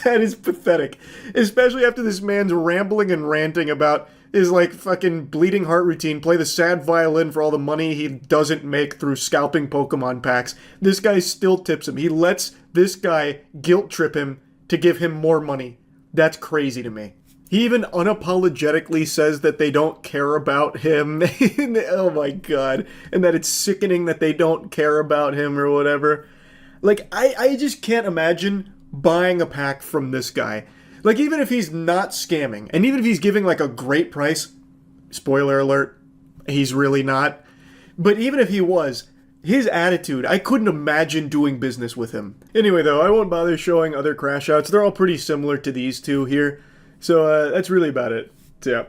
That is pathetic. Especially after this man's rambling and ranting about his, like, fucking bleeding heart routine, play the sad violin for all the money he doesn't make through scalping Pokemon packs. This guy still tips him. He lets this guy guilt trip him to give him more money. That's crazy to me. He even unapologetically says that they don't care about him. Oh my god. And that it's sickening that they don't care about him or whatever. Like, I just can't imagine buying a pack from this guy. Like, even if he's not scamming, and even if he's giving, like, a great price, spoiler alert, he's really not. But even if he was, his attitude, I couldn't imagine doing business with him. Anyway, though, I won't bother showing other crash outs. They're all pretty similar to these two here. So that's really about it. So,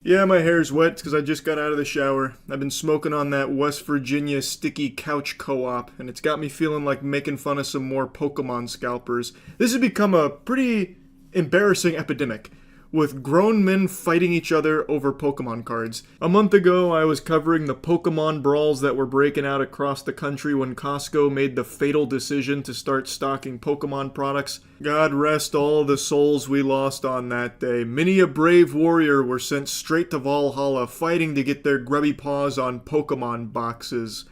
yeah, my hair's wet because I just got out of the shower. I've been smoking on that West Virginia sticky couch co-op, and it's got me feeling like making fun of some more Pokemon scalpers. This has become a pretty embarrassing epidemic, with grown men fighting each other over Pokemon cards. A month ago, I was covering the Pokemon brawls that were breaking out across the country when Costco made the fatal decision to start stocking Pokemon products. God rest all the souls we lost on that day. Many a brave warrior were sent straight to Valhalla fighting to get their grubby paws on Pokemon boxes.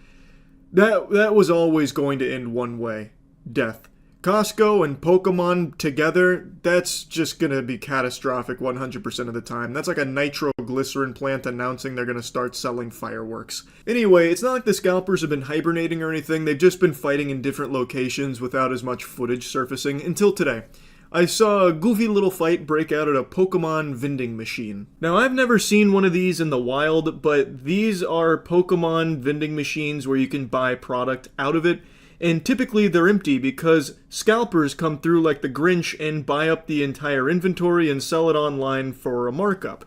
That was always going to end one way: death. Costco and Pokemon together, that's just gonna be catastrophic 100% of the time. That's like a nitroglycerin plant announcing they're gonna start selling fireworks. Anyway, it's not like the scalpers have been hibernating or anything. They've just been fighting in different locations without as much footage surfacing until today. I saw a goofy little fight break out at a Pokemon vending machine. Now, I've never seen one of these in the wild, but these are Pokemon vending machines where you can buy product out of it. And typically they're empty because scalpers come through like the Grinch and buy up the entire inventory and sell it online for a markup.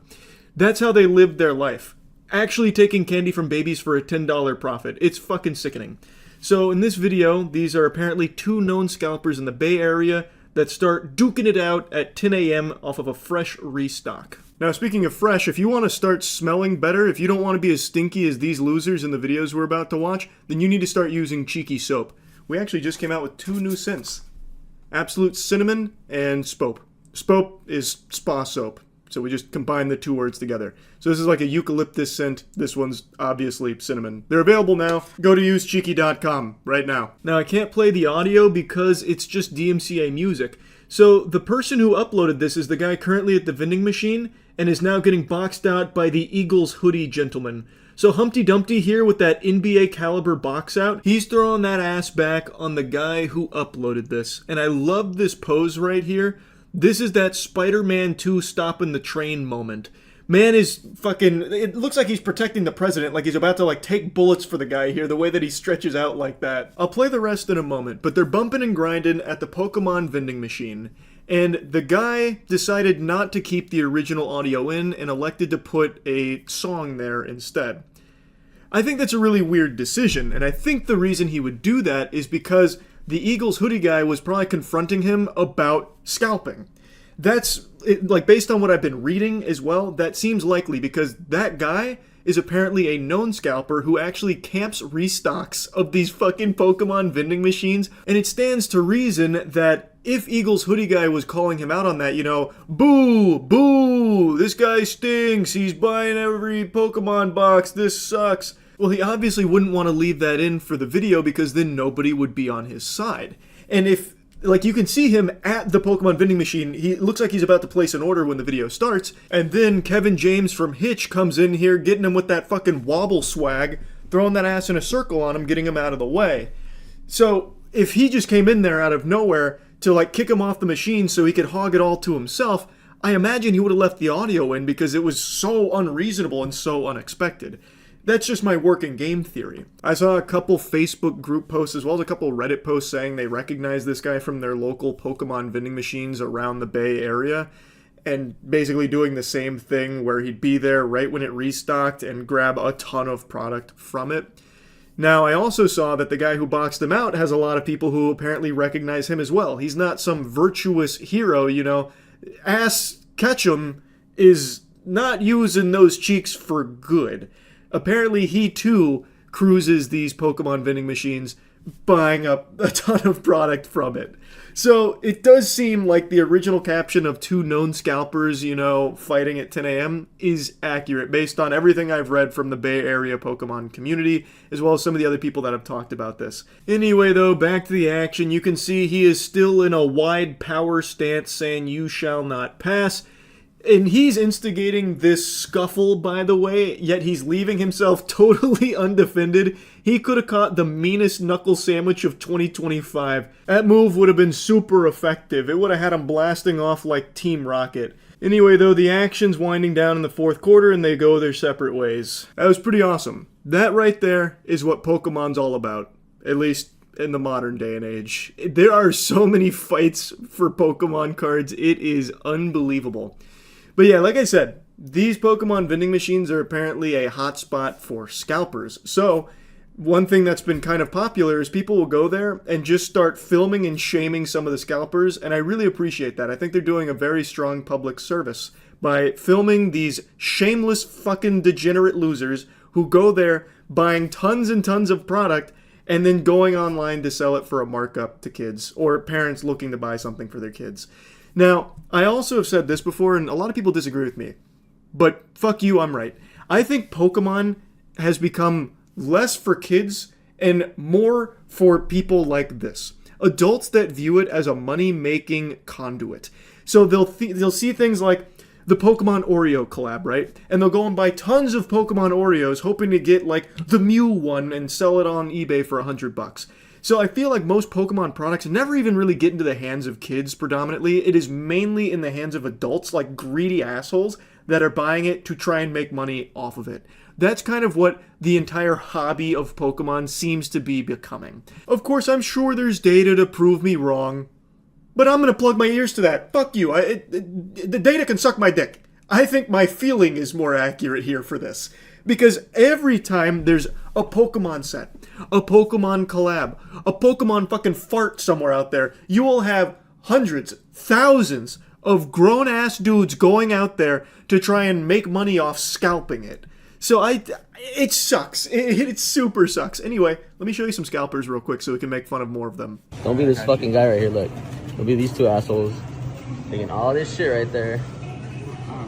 That's how they live their life. Actually taking candy from babies for a $10 profit. It's fucking sickening. So in this video, these are apparently two known scalpers in the Bay Area that start duking it out at 10 a.m. off of a fresh restock. Now, speaking of fresh, if you want to start smelling better, if you don't want to be as stinky as these losers in the videos we're about to watch, then you need to start using Cheeky Soap. We actually just came out with 2 new scents: Absolute Cinnamon and Spope. Spope is spa soap, so we just combined the 2 words together. So this is like a eucalyptus scent. This one's obviously cinnamon. They're available now. Go to usecheeky.com right now. Now, I can't play the audio because it's just DMCA music. So the person who uploaded this is the guy currently at the vending machine and is now getting boxed out by the Eagles hoodie gentleman. So Humpty Dumpty here with that NBA caliber box out, he's throwing that ass back on the guy who uploaded this. And I love this pose right here. This is that Spider-Man 2 stopping the train moment. Man is fucking, it looks like he's protecting the president, like he's about to like take bullets for the guy here, the way that he stretches out like that. I'll play the rest in a moment, but they're bumping and grinding at the Pokemon vending machine. And the guy decided not to keep the original audio in and elected to put a song there instead. I think that's a really weird decision, and I think the reason he would do that is because the Eagles hoodie guy was probably confronting him about scalping. That's, like, based on what I've been reading as well, that seems likely because that guy is apparently a known scalper who actually camps restocks of these fucking Pokemon vending machines, and it stands to reason that if Eagles hoodie guy was calling him out on that, you know, boo, boo, this guy stinks, he's buying every Pokemon box, this sucks. Well, he obviously wouldn't want to leave that in for the video because then nobody would be on his side. And if, like, you can see him at the Pokemon vending machine, he looks like he's about to place an order when the video starts, and then Kevin James from Hitch comes in here getting him with that fucking wobble swag, throwing that ass in a circle on him, getting him out of the way. So, if he just came in there out of nowhere to, like, kick him off the machine so he could hog it all to himself, I imagine he would have left the audio in because it was so unreasonable and so unexpected. That's just my working game theory. I saw a couple Facebook group posts as well as a couple Reddit posts saying they recognize this guy from their local Pokemon vending machines around the Bay Area and basically doing the same thing where he'd be there right when it restocked and grab a ton of product from it. Now, I also saw that the guy who boxed him out has a lot of people who apparently recognize him as well. He's not some virtuous hero, you know. Ass Ketchum is not using those cheeks for good. Apparently, he too cruises these Pokemon vending machines, buying up a ton of product from it. So, it does seem like the original caption of 2 known scalpers, you know, fighting at 10 a.m. is accurate based on everything I've read from the Bay Area Pokemon community, as well as some of the other people that have talked about this. Anyway, though, back to the action. You can see he is still in a wide power stance saying, "You shall not pass." And he's instigating this scuffle, by the way, yet he's leaving himself totally undefended. He could have caught the meanest knuckle sandwich of 2025. That move would have been super effective. It would have had him blasting off like Team Rocket. Anyway, though, the action's winding down in the 4th quarter and they go their separate ways. That was pretty awesome. That right there is what Pokemon's all about, at least in the modern day and age. There are so many fights for Pokemon cards, it is unbelievable. But yeah, like I said, these Pokemon vending machines are apparently a hotspot for scalpers. So, one thing that's been kind of popular is people will go there and just start filming and shaming some of the scalpers, and I really appreciate that. I think they're doing a very strong public service by filming these shameless fucking degenerate losers who go there buying tons and tons of product and then going online to sell it for a markup to kids or parents looking to buy something for their kids. Now, I also have said this before, and a lot of people disagree with me, but fuck you, I'm right. I think Pokemon has become less for kids and more for people like this. Adults that view it as a money-making conduit. So they'll see things like the Pokemon Oreo collab, right? And they'll go and buy tons of Pokemon Oreos hoping to get like the Mew one and sell it on eBay for $100. So I feel like most Pokemon products never even really get into the hands of kids predominantly. It is mainly in the hands of adults, like greedy assholes that are buying it to try and make money off of it. That's kind of what the entire hobby of Pokemon seems to be becoming. Of course, I'm sure there's data to prove me wrong, but I'm going to plug my ears to that. Fuck you. The data can suck my dick. I think my feeling is more accurate here for this. Because every time there's a Pokemon set, a Pokemon collab, a Pokemon fucking fart somewhere out there, you will have hundreds, thousands of grown-ass dudes going out there to try and make money off scalping it. So it sucks. It super sucks. Anyway, let me show you some scalpers real quick so we can make fun of more of them. Don't be this fucking guy right here, look. Don't be these two assholes taking all this shit right there.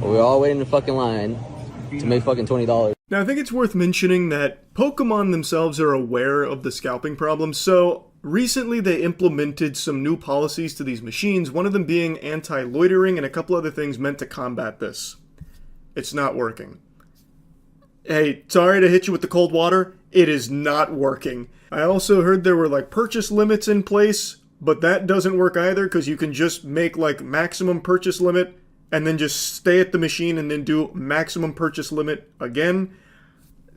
We're all waiting in the fucking line to make fucking $20. Now, I think it's worth mentioning that Pokemon themselves are aware of the scalping problem, so recently they implemented some new policies to these machines, one of them being anti-loitering and a couple other things meant to combat this. It's not working. Hey, sorry to hit you with the cold water, it is not working. I also heard there were like purchase limits in place, but that doesn't work either because you can just make like maximum purchase limit and then just stay at the machine and then do maximum purchase limit again.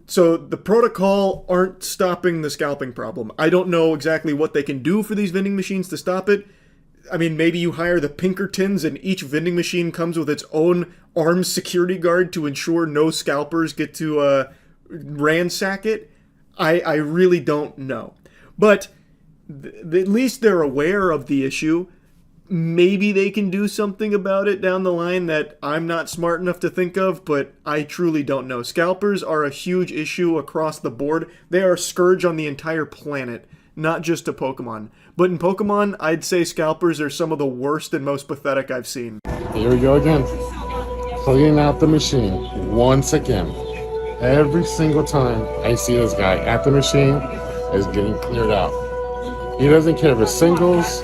So the protocol aren't stopping the scalping problem. I don't know exactly what they can do for these vending machines to stop it. I mean, maybe you hire the Pinkertons and each vending machine comes with its own armed security guard to ensure no scalpers get to ransack it. I really don't know. But at least they're aware of the issue. Maybe they can do something about it down the line that I'm not smart enough to think of, but I truly don't know. Scalpers are a huge issue across the board. They are a scourge on the entire planet, not just to Pokemon. But in Pokemon, I'd say scalpers are some of the worst and most pathetic I've seen. Here we go again. Cleaning out the machine once again. Every single time I see this guy at the machine is getting cleared out. He doesn't care if it's singles,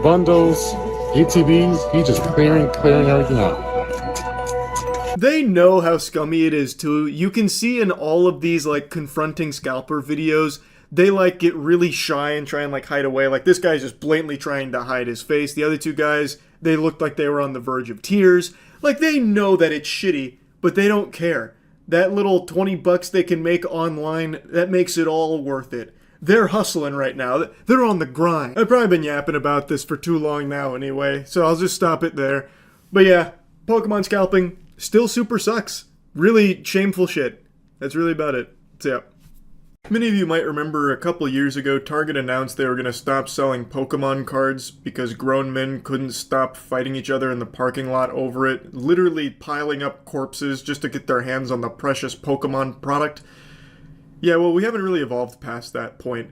bundles, ETBs, he's just clearing everything out. They know how scummy it is too. You can see in all of these like confronting scalper videos, they like get really shy and try and like hide away. Like this guy's just blatantly trying to hide his face. The other two guys, they looked like they were on the verge of tears. Like they know that it's shitty, but they don't care. That little $20 they can make online, that makes it all worth it. They're hustling right now. They're on the grind. I've probably been yapping about this for too long now anyway, so I'll just stop it there. But yeah, Pokemon scalping still super sucks. Really shameful shit. That's really about it. So yeah. Many of you might remember a couple years ago, Target announced they were going to stop selling Pokemon cards because grown men couldn't stop fighting each other in the parking lot over it, literally piling up corpses just to get their hands on the precious Pokemon product. Yeah, well, we haven't really evolved past that point.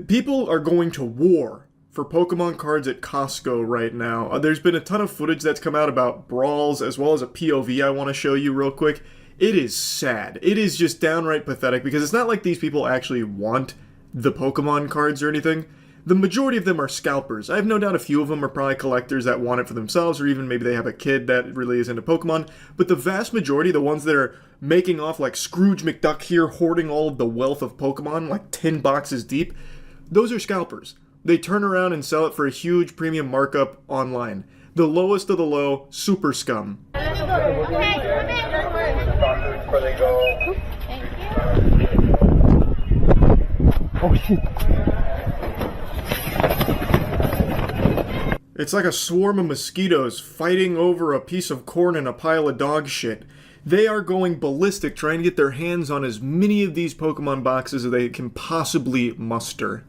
People are going to war for Pokemon cards at Costco right now. There's been a ton of footage that's come out about brawls, as well as a POV I want to show you real quick. It is sad. It is just downright pathetic because it's not like these people actually want the Pokemon cards or anything. The majority of them are scalpers. I have no doubt a few of them are probably collectors that want it for themselves, or even maybe they have a kid that really is into Pokemon. But the vast majority, the ones that are making off like Scrooge McDuck here, hoarding all of the wealth of Pokemon, like 10 boxes deep, those are scalpers. They turn around and sell it for a huge premium markup online. The lowest of the low, super scum. Before they go. It's like a swarm of mosquitoes fighting over a piece of corn and a pile of dog shit. They are going ballistic trying to get their hands on as many of these Pokemon boxes as they can possibly muster.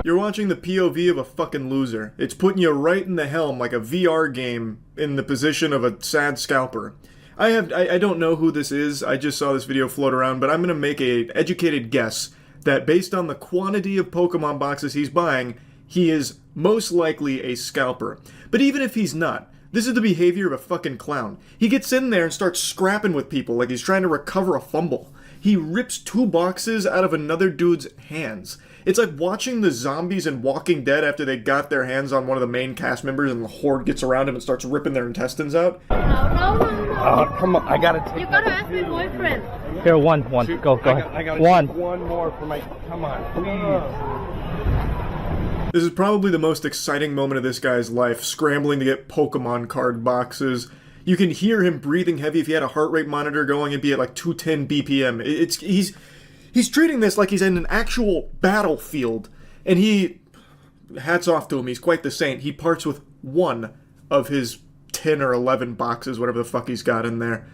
You're watching the POV of a fucking loser. It's putting you right in the helm like a VR game in the position of a sad scalper. I don't know who this is, I just saw this video float around, but I'm gonna make an educated guess that based on the quantity of Pokemon boxes he's buying, he is most likely a scalper. But even if he's not, this is the behavior of a fucking clown. He gets in there and starts scrapping with people like he's trying to recover a fumble. He rips 2 boxes out of another dude's hands. It's like watching the zombies in Walking Dead after they got their hands on one of the main cast members and the horde gets around him and starts ripping their intestines out. No. Come on, I gotta take. You gotta ask my boyfriend. Here, one. Go ahead. I gotta one. Take one more for my. Come on, please. This is probably the most exciting moment of this guy's life, scrambling to get Pokemon card boxes. You can hear him breathing heavy. If he had a heart rate monitor going, it'd be at like 210 BPM. He's treating this like he's in an actual battlefield, and hats off to him, he's quite the saint. He parts with one of his 10 or 11 boxes, whatever the fuck he's got in there.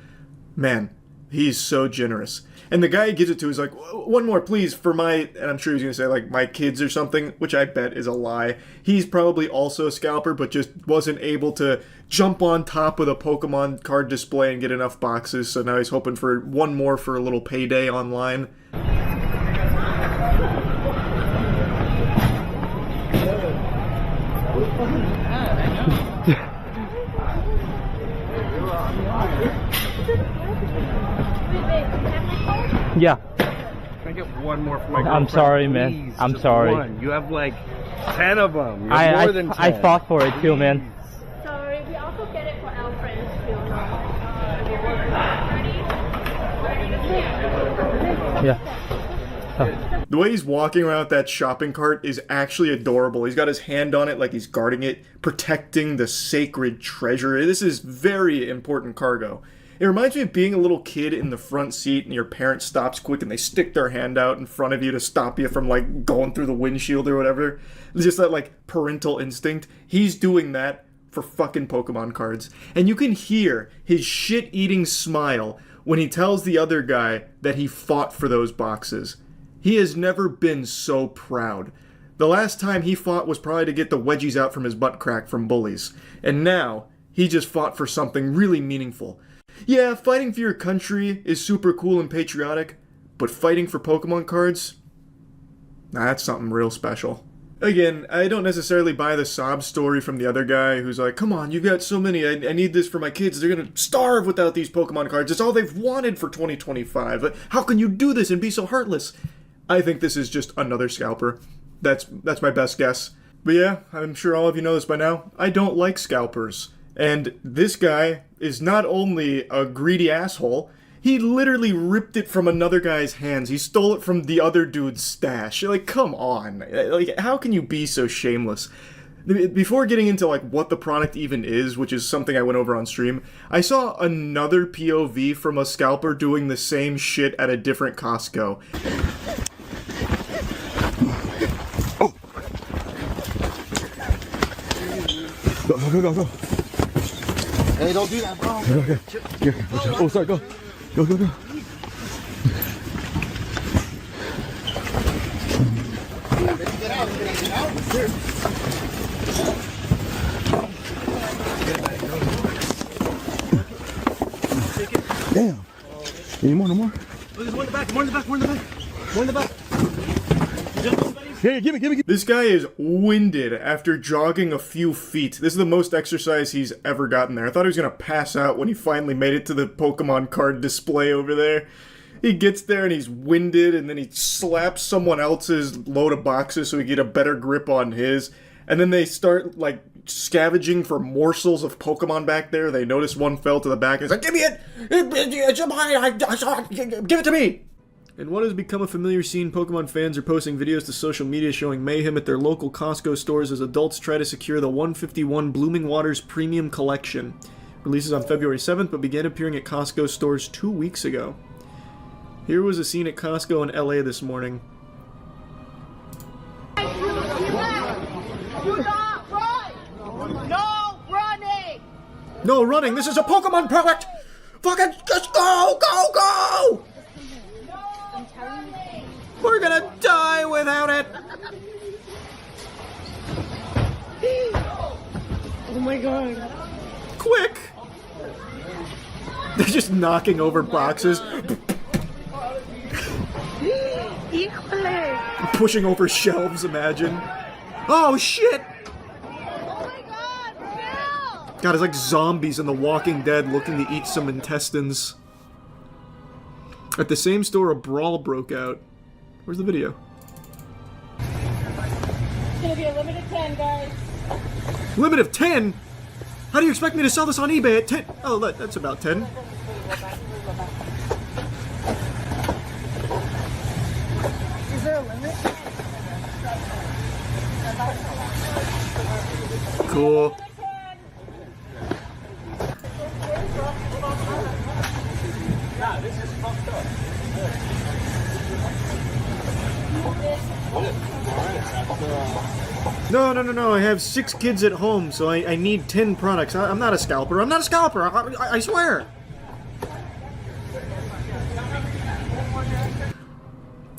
Man, he's so generous. And the guy he gives it to is like, one more please for my, and I'm sure he's gonna say like my kids or something, which I bet is a lie. He's probably also a scalper, but just wasn't able to jump on top of the Pokemon card display and get enough boxes, so now he's hoping for one more for a little payday online. Yeah. Can I get one more for my girlfriend? I'm sorry, man. Please, I'm just sorry. One. You have like 10 of them. You have more than 10. I fought for it too, man. Sorry, we also get it for our friends too. Yeah. The way he's walking around with that shopping cart is actually adorable. He's got his hand on it like he's guarding it, protecting the sacred treasure. This is very important cargo. It reminds me of being a little kid in the front seat and your parent stops quick and they stick their hand out in front of you to stop you from like going through the windshield or whatever. It's just that like parental instinct. He's doing that for fucking Pokemon cards. And you can hear his shit-eating smile when he tells the other guy that he fought for those boxes. He has never been so proud. The last time he fought was probably to get the wedgies out from his butt crack from bullies. And now, he just fought for something really meaningful. Yeah, fighting for your country is super cool and patriotic, but fighting for Pokemon cards? Nah, that's something real special. Again, I don't necessarily buy the sob story from the other guy who's like, come on, you've got so many, I need this for my kids, they're gonna starve without these Pokemon cards, it's all they've wanted for 2025, how can you do this and be so heartless? I think this is just another scalper. That's my best guess. But yeah, I'm sure all of you know this by now, I don't like scalpers. And this guy is not only a greedy asshole, he literally ripped it from another guy's hands. He stole it from the other dude's stash. Like, come on. Like, how can you be so shameless? Before getting into, like, what the product even is, which is something I went over on stream, I saw another POV from a scalper doing the same shit at a different Costco. Oh! Go. Hey, don't do that, bro. Okay. Here. Oh, sorry, go. Go. Get out. Here. Damn. Any more? No more? Oh, there's one in the back. More in the back. Hey, give me. This guy is winded after jogging a few feet. This is the most exercise he's ever gotten there. I thought he was going to pass out when he finally made it to the Pokemon card display over there. He gets there and he's winded, and then he slaps someone else's load of boxes so he can get a better grip on his. And then they start, like, scavenging for morsels of Pokemon back there. They noticed one fell to the back and he's like, give me it! It's mine! I saw it! Give it to me! And what has become a familiar scene, Pokemon fans are posting videos to social media showing mayhem at their local Costco stores as adults try to secure the 151 Blooming Waters Premium Collection. Releases on February 7th, but began appearing at Costco stores 2 weeks ago. Here was a scene at Costco in LA this morning. Do not run! No running! No running! This is a Pokemon product! Fucking just go! Go! Go! We're gonna die without it! Oh my god. Quick! They're just knocking over boxes. Equally. Pushing over shelves, imagine. Oh shit! Oh my god, Phil! God, it's like zombies in The Walking Dead looking to eat some intestines. At the same store, a brawl broke out. Where's the video? It's gonna be a limit of 10, guys. Limit of 10? How do you expect me to sell this on eBay at 10? Oh, that's about 10. Is there a limit? Cool. No, I have 6 kids at home, so I need 10 products. I'm not a scalper. I'm not a scalper. I swear.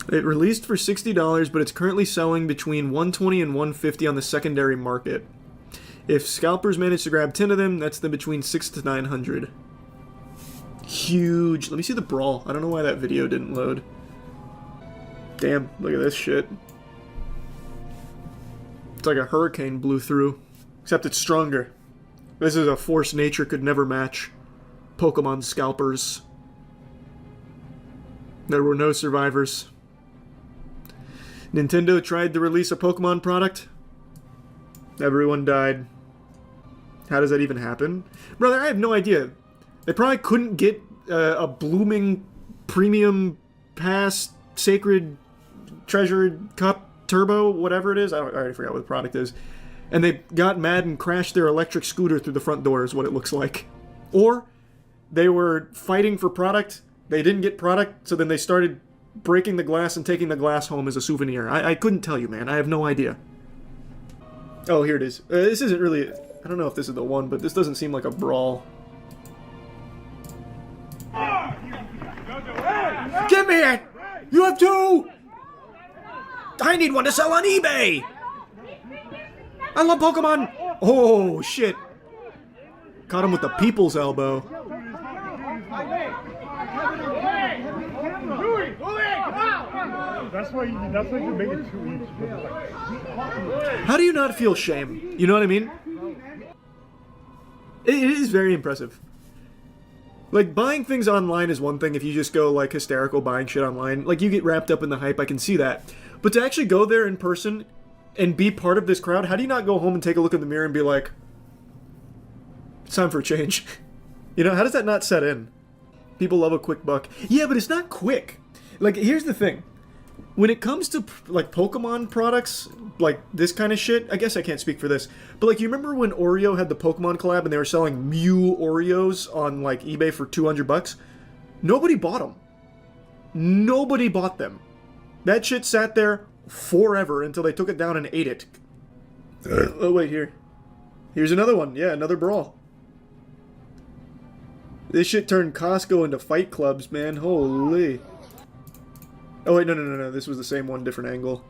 It released for $60, but it's currently selling between $120 and $150 on the secondary market. If scalpers manage to grab 10 of them, that's then between $600 to $900. Huge. Let me see the brawl. I don't know why that video didn't load. Damn, look at this shit. It's like a hurricane blew through. Except it's stronger. This is a force nature could never match. Pokemon Scalpers. There were no survivors. Nintendo tried to release a Pokemon product. Everyone died. How does that even happen? Brother, I have no idea. They probably couldn't get a blooming premium pass sacred treasure cup turbo, whatever it is. I already forgot what the product is. And they got mad and crashed their electric scooter through the front door is what it looks like. Or they were fighting for product. They didn't get product, so then they started breaking the glass and taking the glass home as a souvenir. I couldn't tell you, man. I have no idea. Oh, here it is. This isn't really... I don't know if this is the one, but this doesn't seem like a brawl. Give me it! You have 2! I need one to sell on eBay! I love Pokemon! Oh, shit. Caught him with the people's elbow. That's why you make it 2 each. How do you not feel shame? You know what I mean? It is very impressive. Like, buying things online is one thing if you just go, like, hysterical buying shit online. Like, you get wrapped up in the hype, I can see that. But to actually go there in person and be part of this crowd, how do you not go home and take a look in the mirror and be like, it's time for a change? You know, how does that not set in? People love a quick buck. Yeah, but it's not quick. Like, here's the thing. When it comes to, like, Pokemon products, like, this kind of shit, I guess I can't speak for this, but, like, you remember when Oreo had the Pokemon collab and they were selling Mew Oreos on, like, eBay for $200? Nobody bought them. Nobody bought them. That shit sat there forever until they took it down and ate it. Oh, wait, here. Here's another one. Yeah, another brawl. This shit turned Costco into fight clubs, man. Holy. Oh, wait, no. This was the same one, different angle.